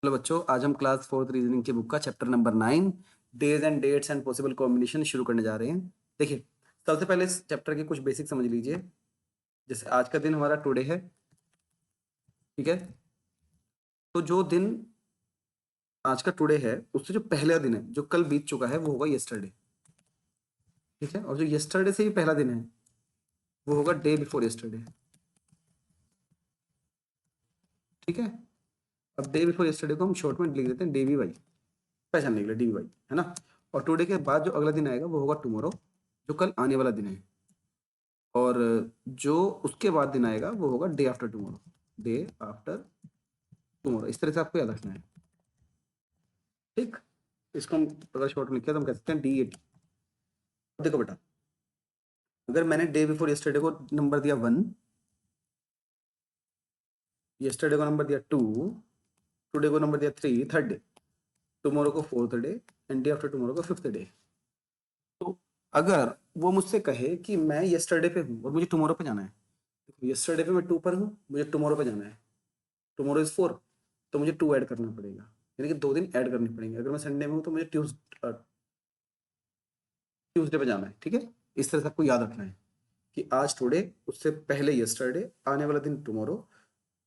Hello बच्चों, आज हम क्लास फोर्थ रीजनिंग की बुक का chapter number 9 days and dates and possible combination शुरू करने जा रहे हैं। देखिए, सबसे पहले इस चैप्टर के कुछ बेसिक समझ लीजिए। जैसे आज का दिन हमारा टुडे है, ठीक है। तो जो दिन आज का टुडे है उससे जो पहला दिन है जो कल बीत चुका है वो होगा यस्टरडे, ठीक है। और जो यस्टरडे से भी पहला दिन है वो होगा डे बिफोर यस्टरडे, ठीक है। अब डे बिफोर यस्टरडे को हम शॉर्ट में लिख देते हैं डे वी वाई, पहचानने के लिए डी वाई, है ना। और टुडे के बाद जो अगला दिन आएगा वो होगा टुमारो, जो कल आने वाला दिन है। और जो उसके बाद दिन आएगा वो होगा day after tomorrow, day after tomorrow. इस तरह से आपको याद रखना है, ठीक। इसको हम अगर शॉर्ट में लिखे तो हम कह सकते हैं डी 80। देखो बेटा, अगर मैंने डे बिफोर यस्टरडे को नंबर दिया 1, यस्टरडे को नंबर दिया 2, टुडे को नंबर दिया 3, थर्ड डे, टुमारो को fourth day and day after tomorrow को फिफ्थ डे। तो अगर वो मुझसे कहे कि मैं यस्टरडे पे हूँ और मुझे टुमारो पे जाना है, देखो यस्टरडे पे मैं 2 पर हूँ, मुझे टुमारो पे जाना है, टुमारो इज 4, तो मुझे 2 ऐड करना पड़ेगा, यानी कि 2 दिन ऐड करने पड़ेंगे। अगर मैं संडे में हूँ तो मुझे ट्यूसडे पे जाना है, ठीक है। इस तरह से आपको याद रखना है कि आज टुडे, उससे पहले यस्टरडे, आने वाला दिन टुमारो,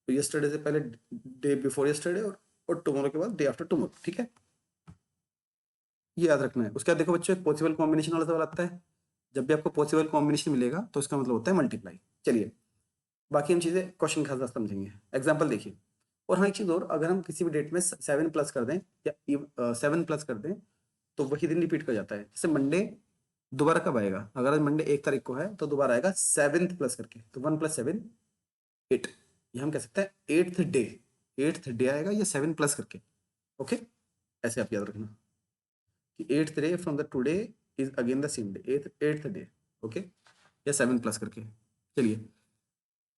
तो यस्टरडे से पहले डे बिफोर यस्टरडे, और टुमारो के बाद डे आफ्टर टुमारो, ठीक है। ये याद रखना है। उसके बाद देखो बच्चों, एक पॉसिबल कॉम्बिनेशन वाला सवाल आता है। जब भी आपको पॉसिबल कॉम्बिनेशन मिलेगा तो इसका मतलब होता है मल्टीप्लाई। चलिए, बाकी हम चीजें क्वेश्चन के साथ समझेंगे। एग्जाम्पल देखिए। और हाँ, एक चीज और, अगर हम किसी भी डेट में 7 प्लस कर दें या 7 प्लस कर दें तो वही दिन रिपीट कर जाता है। जैसे मंडे दोबारा कब आएगा? अगर आज मंडे 1 तारीख को है तो दोबारा आएगा 7th प्लस करके, तो 1 + 7 8। ये हम कह सकते हैं एट्थ डे, एट्थ डे आएगा या 7 प्लस करके, ओके। ऐसे आप याद रखना कि eighth day from the today is again the same day, eighth day, okay, या 7 प्लस करके। चलिए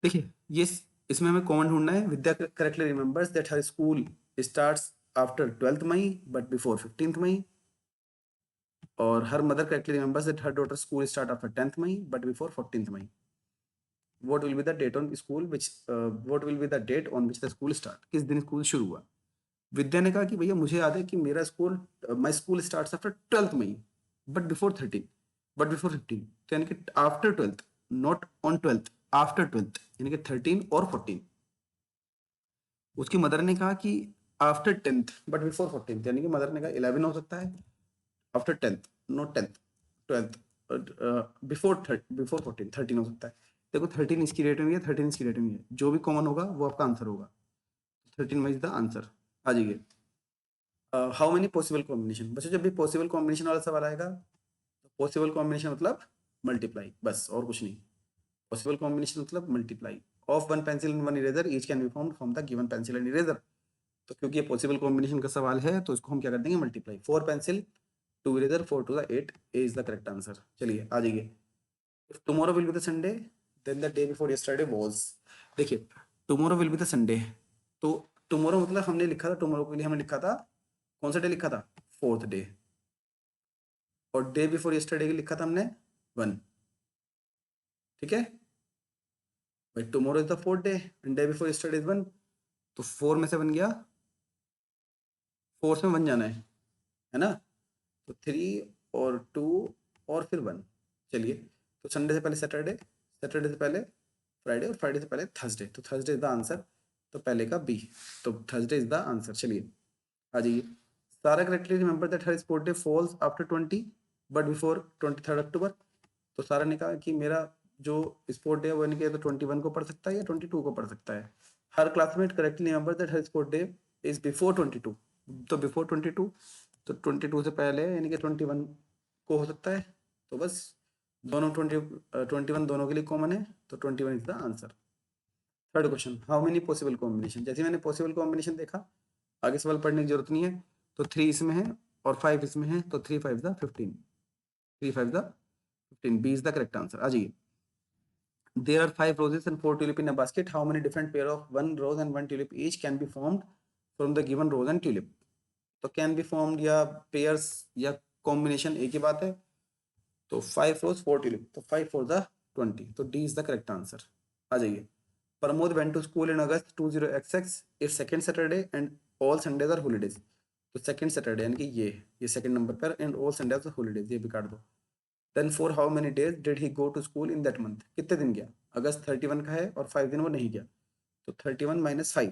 देखिए, ये इसमें हमें कॉमन ढूंढना है। Vidya correctly remembers that her school starts after 12th May but before 15th May. और her mother correctly remembers that her daughter school start after 10th May but before 14th May. What will be the date on school which what will be the date on which the school start? किस दिन school शुरू हुआ? विद्या ने कहा कि भैया मुझे याद है कि मेरा school, my school starts after 12th May but before 13, but before 15, तो यानी कि after 12th, not on 12th, after 12th, यानी कि 13 और 14। उसकी मदर ने कहा कि after 10th but before 14th, यानी कि मदर ने कहा 11 हो सकता है, after 10th, not 10th, 12th, before 14, 13 हो सकता है। देखो 13 इसकी रेट में है, 13 इसकी रेट में है, जो भी कॉमन होगा वो आपका आंसर होगा। 13 इज द आंसर। आ जाइए, हाउ मेनी पॉसिबल कॉम्बिनेशन। बच्चों जब भी पॉसिबल कॉम्बिनेशन वाला सवाल आएगा तो पॉसिबल कॉम्बिनेशन मतलब मल्टीप्लाई, बस और कुछ नहीं। पॉसिबल कॉम्बिनेशन मतलब multiply of one pencil and one eraser each can be found from the given pencil and eraser. तो क्योंकि ये पॉसिबल कॉम्बिनेशन का सवाल है तो इसको हम क्या कर देंगे, multiply. 4 pencil, 2 eraser, 4 to the 8 is the correct answer. चलिए आ जाइए। If tomorrow will be the Sunday, then the day before yesterday was। देखिए, tomorrow will be the Sunday, तो tomorrow मतलब हमने लिखा था, tomorrow के लिए हमने लिखा था, कौन सा डे लिखा था? 4th day. और डे बिफोर yesterday के लिखा था हमने 1, ठीक है भाई। tomorrow is the 4th day and day before yesterday is 1, तो 4 में से 1 गया, 4 में 1 जाना है ना। तो 3 और 2 और फिर 1। चलिए, तो संडे से पहले सैटरडे, सैटरडे से पहले फ्राइडे और फ्राइडे से पहले थर्सडे, तो थर्सडे इज द आंसर। तो पहले का बी, तो थर्सडे इज द आंसर। चलिए आ जाइए। Sara correctly remember that her sport day falls after 20 but before 23 October. तो सारा ने कहा कि मेरा जो स्पोर्ट डे है वो यानी कि तो 21 को पढ़ सकता है या 22 को पढ़ सकता है। Her classmate correctly remember that her sport day is before 22, तो बिफोर 22, तो 22 से पहले यानी कि 21 को हो सकता है। तो बस दोनों 21 दोनों के लिए कॉमन है, तो 21 is the answer. Third question, how many possible combination. जैसे मैंने पॉसिबल कॉम्बिनेशन देखा, आगे सवाल पढ़ने की जरूरत नहीं है। तो 3 इसमें है और 5 इसमें है, तो 3 5 the 15, 3 5 the 15, B is the correct answer. आ जाइए। There are 5 roses and 4 tulip in a basket. How many different pair of 1 rose and 1 tulip each can be formed from the given rose and tulip? तो can be formed या pairs या combination एक ही बात है। तो 5 रोज 4 tulip, तो 5 4 the 20, तो D is the correct answer. आ जाइए। Pramod went to school in August 20XX, it's second Saturday and all Sundays are holidays, तो सेकंड सैटरडे यानी कि ये सेकंड नंबर पर, and all Sundays are holidays, ये भी काट दो। Then for how many days did he go to school in that month, कितने दिन गया, अगस्त 31 का है और 5 दिन वो नहीं गया, तो 31 माइनस 5,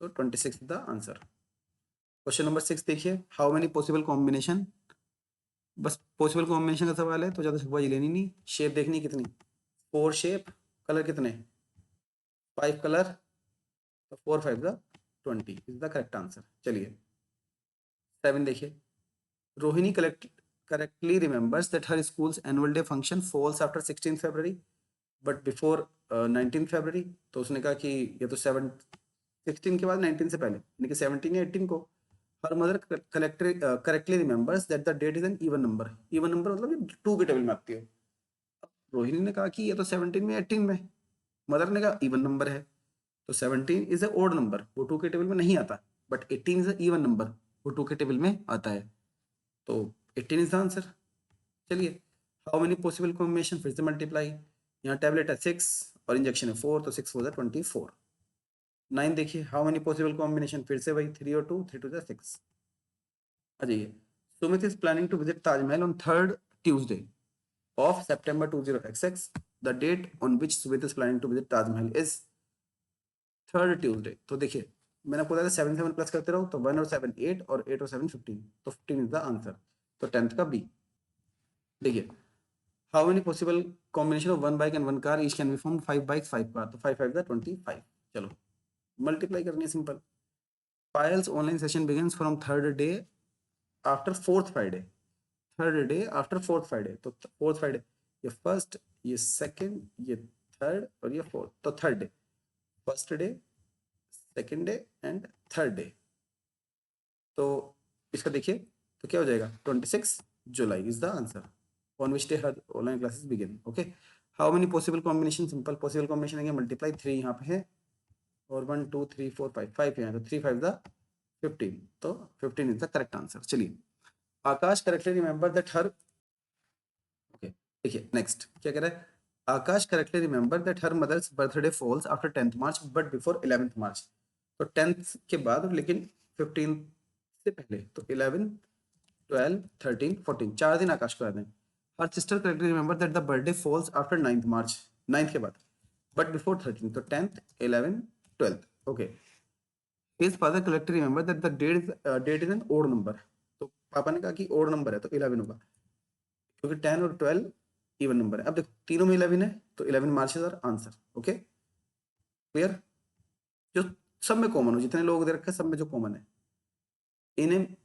तो 26 द आंसर। क्वेश्चन नंबर 6 देखिए, हाउ मेनी पॉसिबल कॉम्बिनेशन, बस पॉसिबल कॉम्बिनेशन का सवाल है तो ज़्यादा छकबाजी लेनी नहीं, शेप देखनी कितनी, 4 शेप, कलर कितने, 5 कलर, तो 4 5 the 20 is the correct answer. चलिए 7 देखिए, Rohini correctly remembers that her school's annual day function falls after 16 February but before 19 February, तो उसने कहा कि ये तो 16 के बाद 19 से पहले यानी कि 17 या 18 को। Her mother correctly remembers that the date is an even number मतलब ये 2 के टेबल में आती है। रोहिणी ने कहा कि ये तो 17 में 18 में, मदर ने कहा इवन नंबर है, तो 17 इज ए ओड नंबर, वो 2 के टेबल में नहीं आता, but 18 is a even number, वो 2 के टेबल में आता है, तो 18 इज द आंसर। चलिए हाउ मेनी पॉसिबल कॉम्बिनेशन, फिर से मल्टीप्लाई, यहाँ टैबलेट है 6 और इंजेक्शन है 4, तो 6 4 24। 9 देखिए, हाउ मेनी पॉसिबल कॉम्बिनेशन, फिर से वही 3 और 2, 3 2 6। आ जाइए, Sumit is planning to visit Taj Mahal on 3rd Tuesday of September 20XX. The date on which Sumit is planning to visit Taj Mahal is 3rd Tuesday. तो देखिए मैंने आपको बताया 7 7 प्लस करते रहो, तो 1 और 7 8 और 8 और 7 15, तो 15 इज द आंसर, तो 10th का बी। देखिए how many possible combination of 1 bike and 1 car each can be form, 5 bikes 5 car, तो 5 5 द 25। चलो मल्टीप्लाई करनी है simple. Piles online session begins from 3rd day after 4th Friday, 3rd day after 4th Friday, तो 4th Friday, ये first, ये second, ये third और ये फोर्थ, तो 3rd day, first day, second day and 3rd day, तो इसका देखिए तो क्या हो जाएगा, 26 जुलाई is the answer, on which day her online classes begin. Okay, how many possible combination, simple possible combination है मल्टीप्लाई, 3 यहाँ पे है और 1 2 3 4 5 5 है, तो 3 5 द 15, तो 15 इज द करेक्ट आंसर। चलिए Akash correctly remember that her, okay देखिए नेक्स्ट क्या कह रहा है, Akash correctly remember that her mother's birthday falls after 10th March but before 11th March, तो 10th के बाद लेकिन 15 से पहले, तो 11 12 13 14 4 दिन आकाश को याद है। Her sister correctly remember that the birthday falls after 9th March, 9th के बाद बट बिफोर 13, तो 10th 11 12th। Okay, his father correctly remember that the date is an odd number, तो पापा ने कहा कि ओड नंबर है तो 11 होगा, क्योंकि 10 और 12 इवन नंबर है। अब देखो तीनों में 11 है, तो 11 March is our answer. Okay clear, जो सब में कॉमन हो, जितने लोग दे रखे सब में जो कॉमन है। In a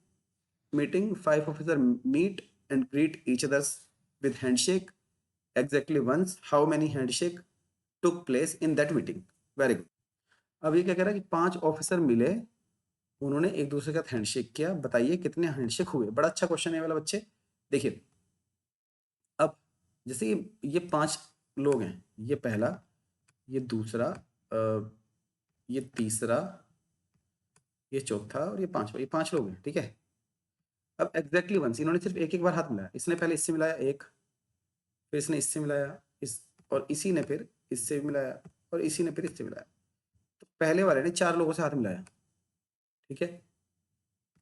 meeting 5 officer meet and greet each others with handshake exactly once, how many handshake took place in that meeting. Very good. अब ये क्या कह रहा है कि 5 ऑफिसर मिले, उन्होंने एक दूसरे के साथ हैंडशेक किया, बताइए कितने हैंडशेक हुए। बड़ा अच्छा क्वेश्चन है वाला बच्चे। देखिए अब जैसे ये 5 लोग हैं, ये पहला, ये दूसरा, ये तीसरा, ये चौथा और ये पांचवा, ये 5 लोग हैं, ठीक है। अब एग्जैक्टली वंस, इन्होंने सिर्फ एक एक बार हाथ मिलाया, इसने पहले इससे मिलाया एक, फिर इसने इससे मिलाया इस, और इसी ने फिर इससे मिलाया, और इसी ने फिर इससे मिलाया, तो पहले वाले ने 4 लोगों से हाथ मिलाया, ठीक है।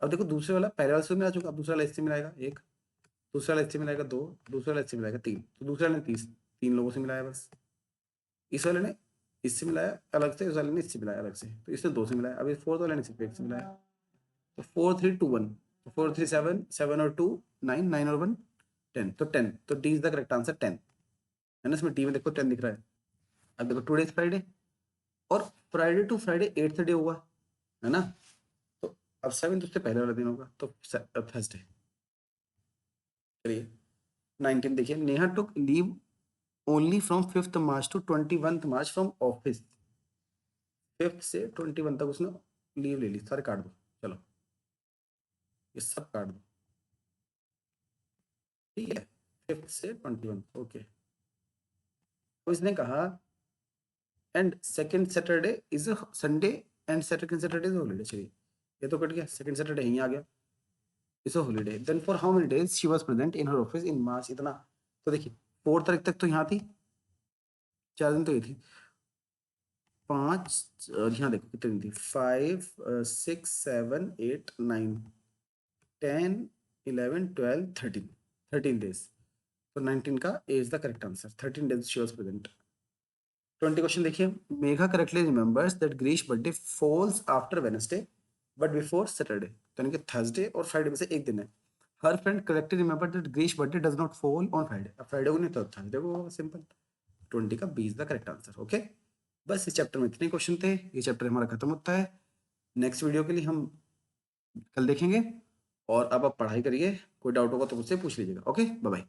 अब देखो दूसरे वाला पहले वाले से मिला चुका, अब दूसरा वाला इससे मिलाएगा एक, दूसरा वाला इससे मिलाएगा 2, दूसरा वाला इससे मिलाएगा 3, तो दूसरे वाले ने 3 लोगों से मिलाया बस। इस वाले ने इससे मिलाया अलग से, इस वाले ने इससे मिलाया अलग से, तो इसने 2 से मिलाया। अब इस फोर्थ वाले ने सिर्फ एक से मिलाया, तो 4 3 2 1, तो 4 3 7, 7 और 2 9, 9 और 1 10, तो 10, तो D is the correct answer 10 है ना। इसमें डी में देखो 10 दिख रहा है। अब देखो टुडे इज फ्राइडे, और Friday to Friday 8th day हुआ है ना, तो अब 7 उससे पहले वाला दिन होगा, तो थर्सडे। चलिए 19 देखिए, नेहा टुक leave only from 5th March two 21st March from office, 5th से 21 तक उसने लीव ले ली। सारे काट दो, चलो ये सब काट दो, ठीक है, 5th से 21, ओके। तो इसने कहा and second Saturday is Sunday and second Saturday is holiday. चलिए ये तो कट गया, सेकंड सैटरडे यहीं आ गया, is holiday. Then for how many days she was present in her office in March, इतना। तो देखिए 4 तारीख तक तो यहाँ थी, 4 दिन तो ये थी, 5 और यहाँ देखो कितनी थी 5 6 7 8 9 10 11 12 13 13 days. तो 19 का A is the correct answer. 13 days she was present. 20 question देखिए. Megha correctly remembers that Girish birthday falls after Wednesday but before Saturday. तो यानी कि थर्सडे और फ्राइडे में से एक दिन है. Her friend correctly remember that Girish birthday does not fall on Friday. अब फ्राइडे को नहीं तो थर्सडे को होगा. सिंपल. 20 का B is the correct answer. Okay. बस इस चैप्टर में इतने क्वेश्चन थे. ये चैप्टर हमारा खत्म होता है. नेक्स्ट वीडियो के लिए हम कल देखेंगे. और अब आप पढ़ाई करिए. कोई डाउट होगा तो मुझसे पूछ लीजिएगा. ओके. Bye bye.